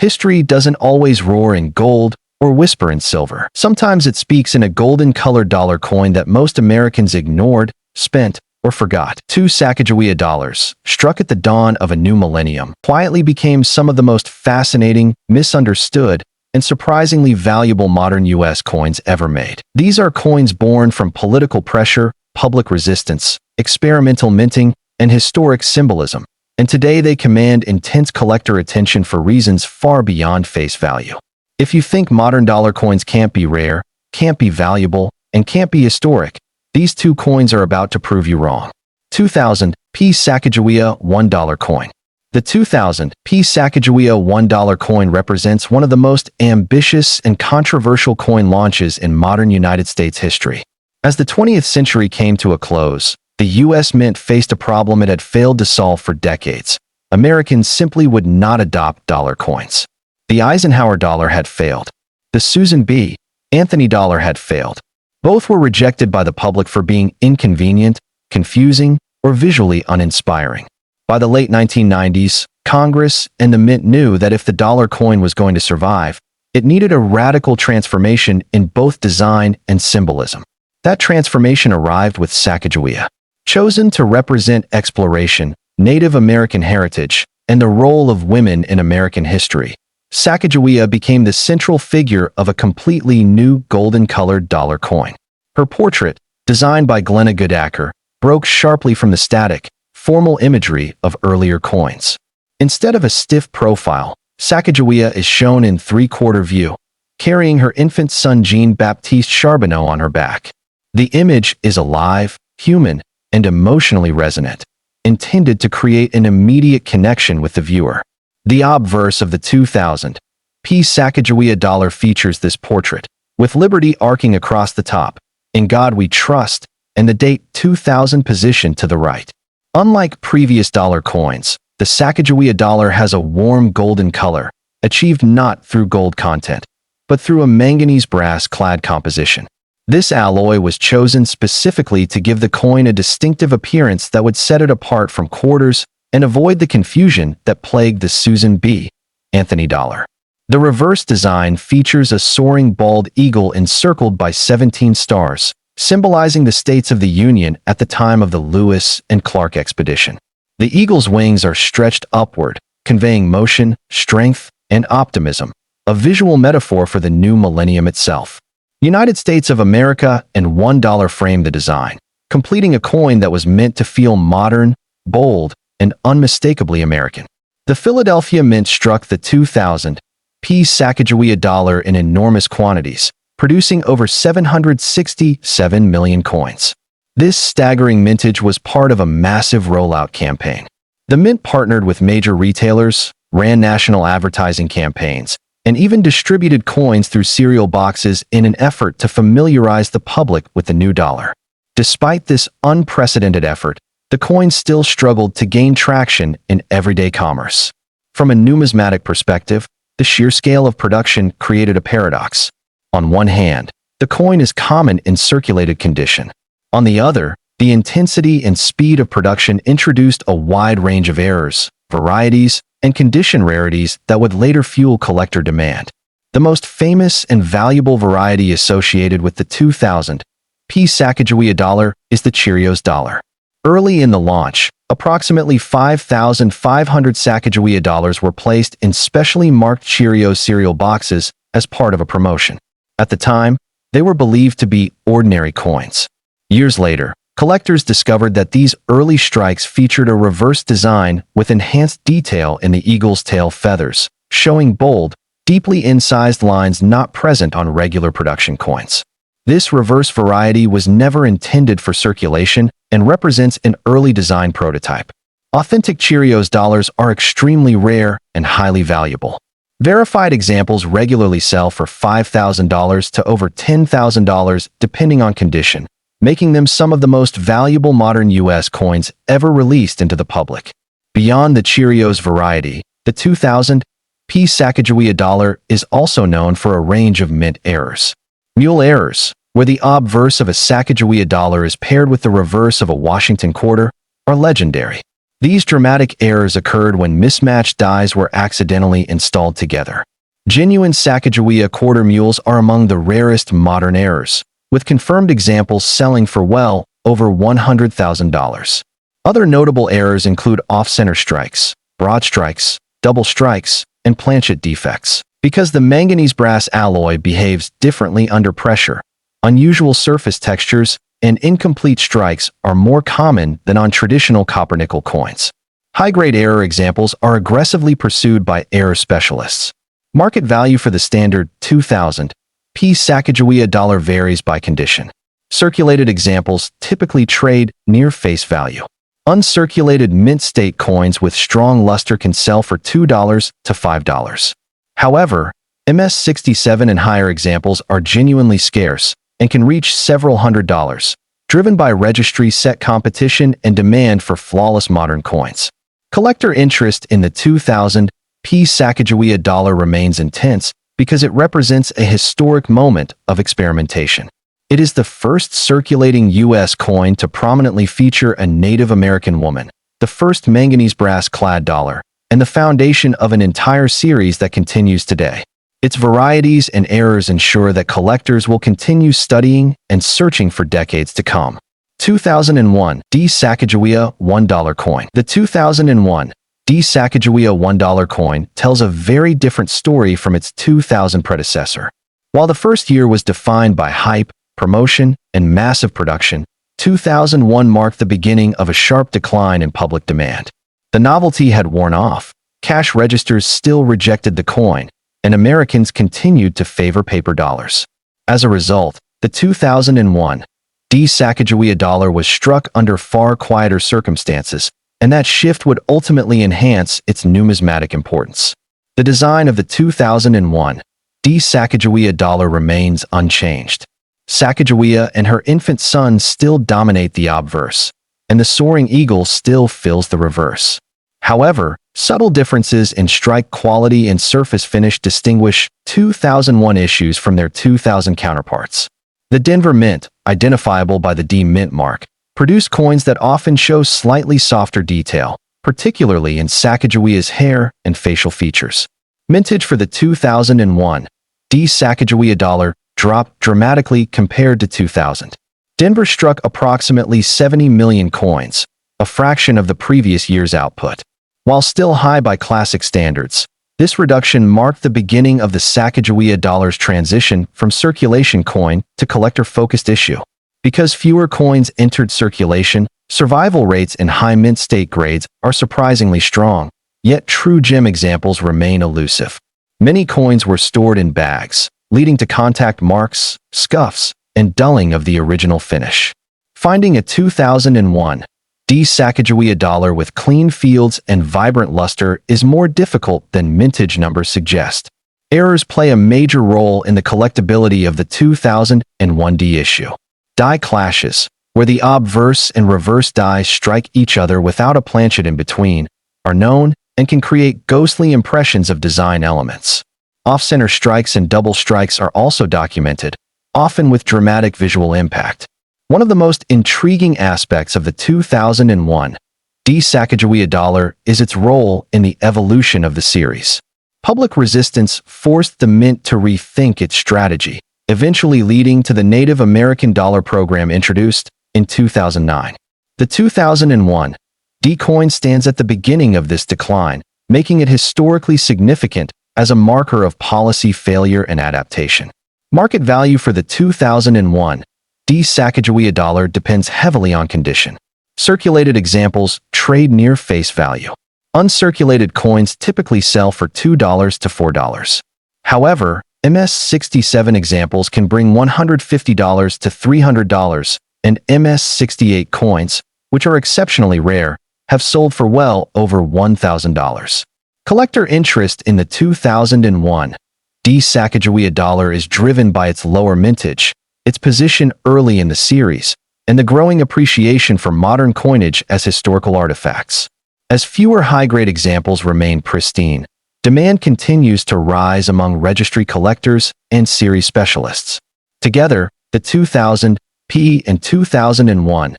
History doesn't always roar in gold or whisper in silver. Sometimes it speaks in a golden-colored dollar coin that most Americans ignored, spent, or forgot. Two Sacagawea dollars, struck at the dawn of a new millennium, quietly became some of the most fascinating, misunderstood, and surprisingly valuable modern U.S. coins ever made. These are coins born from political pressure, public resistance, experimental minting, and historic symbolism, and today they command intense collector attention for reasons far beyond face value. If you think modern dollar coins can't be rare, can't be valuable, and can't be historic, these two coins are about to prove you wrong. 2000 P Sacagawea $1 coin. The 2000 P Sacagawea $1 coin represents one of the most ambitious and controversial coin launches in modern United States history. As the 20th century came to a close, the U.S. Mint faced a problem it had failed to solve for decades. Americans simply would not adopt dollar coins. The Eisenhower dollar had failed. The Susan B. Anthony dollar had failed. Both were rejected by the public for being inconvenient, confusing, or visually uninspiring. By the late 1990s, Congress and the Mint knew that if the dollar coin was going to survive, it needed a radical transformation in both design and symbolism. That transformation arrived with Sacagawea. Chosen to represent exploration, Native American heritage, and the role of women in American history, Sacagawea became the central figure of a completely new golden-colored dollar coin. Her portrait, designed by Glenna Goodacker, broke sharply from the static, formal imagery of earlier coins. Instead of a stiff profile, Sacagawea is shown in three-quarter view, carrying her infant son Jean-Baptiste Charbonneau on her back. The image is alive, human, and emotionally resonant, intended to create an immediate connection with the viewer. The obverse of the 2000 P Sacagawea dollar features this portrait, with liberty arcing across the top, "In God We Trust," and the date 2000 positioned to the right. Unlike previous dollar coins, the Sacagawea dollar has a warm golden color, achieved not through gold content, but through a manganese brass-clad composition. This alloy was chosen specifically to give the coin a distinctive appearance that would set it apart from quarters and avoid the confusion that plagued the Susan B. Anthony dollar. The reverse design features a soaring bald eagle encircled by 17 stars, symbolizing the states of the Union at the time of the Lewis and Clark expedition. The eagle's wings are stretched upward, conveying motion, strength, and optimism, a visual metaphor for the new millennium itself. United States of America and $1 frame the design, completing a coin that was meant to feel modern, bold, and unmistakably American. The Philadelphia Mint struck the 2000 P Sacagawea dollar in enormous quantities, producing over 767 million coins. This staggering mintage was part of a massive rollout campaign. The Mint partnered with major retailers, ran national advertising campaigns, and even distributed coins through cereal boxes in an effort to familiarize the public with the new dollar. Despite this unprecedented effort, the coin still struggled to gain traction in everyday commerce. From a numismatic perspective, the sheer scale of production created a paradox. On one hand, the coin is common in circulated condition. On the other, the intensity and speed of production introduced a wide range of errors, varieties, and condition rarities that would later fuel collector demand. The most famous and valuable variety associated with the 2000 P Sacagawea dollar is the Cheerios dollar. Early in the launch, approximately 5,500 Sacagawea dollars were placed in specially marked Cheerios cereal boxes as part of a promotion. At the time, they were believed to be ordinary coins. Years later, collectors discovered that these early strikes featured a reverse design with enhanced detail in the eagle's tail feathers, showing bold, deeply incised lines not present on regular production coins. This reverse variety was never intended for circulation and represents an early design prototype. Authentic Cheerios dollars are extremely rare and highly valuable. Verified examples regularly sell for $5,000 to over $10,000 depending on condition, making them some of the most valuable modern U.S. coins ever released into the public. Beyond the Cheerios variety, the 2000 P Sacagawea dollar is also known for a range of mint errors. Mule errors, where the obverse of a Sacagawea dollar is paired with the reverse of a Washington quarter, are legendary. These dramatic errors occurred when mismatched dies were accidentally installed together. Genuine Sacagawea quarter mules are among the rarest modern errors, with confirmed examples selling for well over $100,000. Other notable errors include off-center strikes, broad strikes, double strikes, and planchet defects. Because the manganese brass alloy behaves differently under pressure, unusual surface textures and incomplete strikes are more common than on traditional copper-nickel coins. High-grade error examples are aggressively pursued by error specialists. Market value for the standard 2000 P Sacagawea dollar varies by condition. Circulated examples typically trade near face value. Uncirculated mint state coins with strong luster can sell for $2 to $5. However, MS-67 and higher examples are genuinely scarce and can reach several $100s, driven by registry-set competition and demand for flawless modern coins. Collector interest in the 2000 P Sacagawea dollar remains intense because it represents a historic moment of experimentation. It is the first circulating U.S. coin to prominently feature a Native American woman, the first manganese brass-clad dollar, and the foundation of an entire series that continues today. Its varieties and errors ensure that collectors will continue studying and searching for decades to come. 2001 D Sacagawea $1 coin. The 2001 D Sacagawea $1 coin tells a very different story from its 2000 predecessor. While the first year was defined by hype, promotion, and massive production, 2001 marked the beginning of a sharp decline in public demand. The novelty had worn off, cash registers still rejected the coin, and Americans continued to favor paper dollars. As a result, the 2001 D Sacagawea dollar was struck under far quieter circumstances, and that shift would ultimately enhance its numismatic importance. The design of the 2001 D Sacagawea dollar remains unchanged. Sacagawea and her infant son still dominate the obverse, and the soaring eagle still fills the reverse. However, subtle differences in strike quality and surface finish distinguish 2001 issues from their 2000 counterparts. The Denver Mint, identifiable by the D Mint mark, produced coins that often show slightly softer detail, particularly in Sacagawea's hair and facial features. Mintage for the 2001 D Sacagawea dollar dropped dramatically compared to 2000. Denver struck approximately 70 million coins, a fraction of the previous year's output. While still high by classic standards, this reduction marked the beginning of the Sacagawea dollar's transition from circulation coin to collector-focused issue. Because fewer coins entered circulation, survival rates in high mint state grades are surprisingly strong, yet true gem examples remain elusive. Many coins were stored in bags, leading to contact marks, scuffs, and dulling of the original finish. Finding a 2001 D Sacagawea dollar with clean fields and vibrant luster is more difficult than mintage numbers suggest. Errors play a major role in the collectability of the 2001 D issue. Die clashes, where the obverse and reverse dies strike each other without a planchet in between, are known and can create ghostly impressions of design elements. Off-center strikes and double strikes are also documented, often with dramatic visual impact. One of the most intriguing aspects of the 2001 D Sacagawea dollar is its role in the evolution of the series. Public resistance forced the mint to rethink its strategy, eventually leading to the Native American dollar program introduced in 2009. The 2001 D coin stands at the beginning of this decline, making it historically significant as a marker of policy failure and adaptation. Market value for the 2001 D Sacagawea dollar depends heavily on condition. Circulated examples trade near face value. Uncirculated coins typically sell for $2 to $4. However, MS-67 examples can bring $150 to $300, and MS-68 coins, which are exceptionally rare, have sold for well over $1,000. Collector interest in the 2001 D Sacagawea dollar is driven by its lower mintage, its position early in the series, and the growing appreciation for modern coinage as historical artifacts. As fewer high-grade examples remain pristine, demand continues to rise among registry collectors and series specialists. Together, the 2000 P and 2001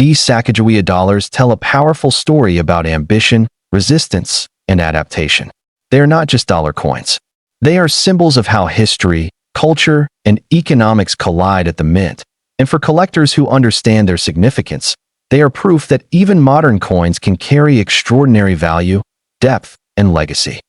These Sacagawea dollars tell a powerful story about ambition, resistance, and adaptation. They are not just dollar coins. They are symbols of how history, culture, and economics collide at the mint. And for collectors who understand their significance, they are proof that even modern coins can carry extraordinary value, depth, and legacy.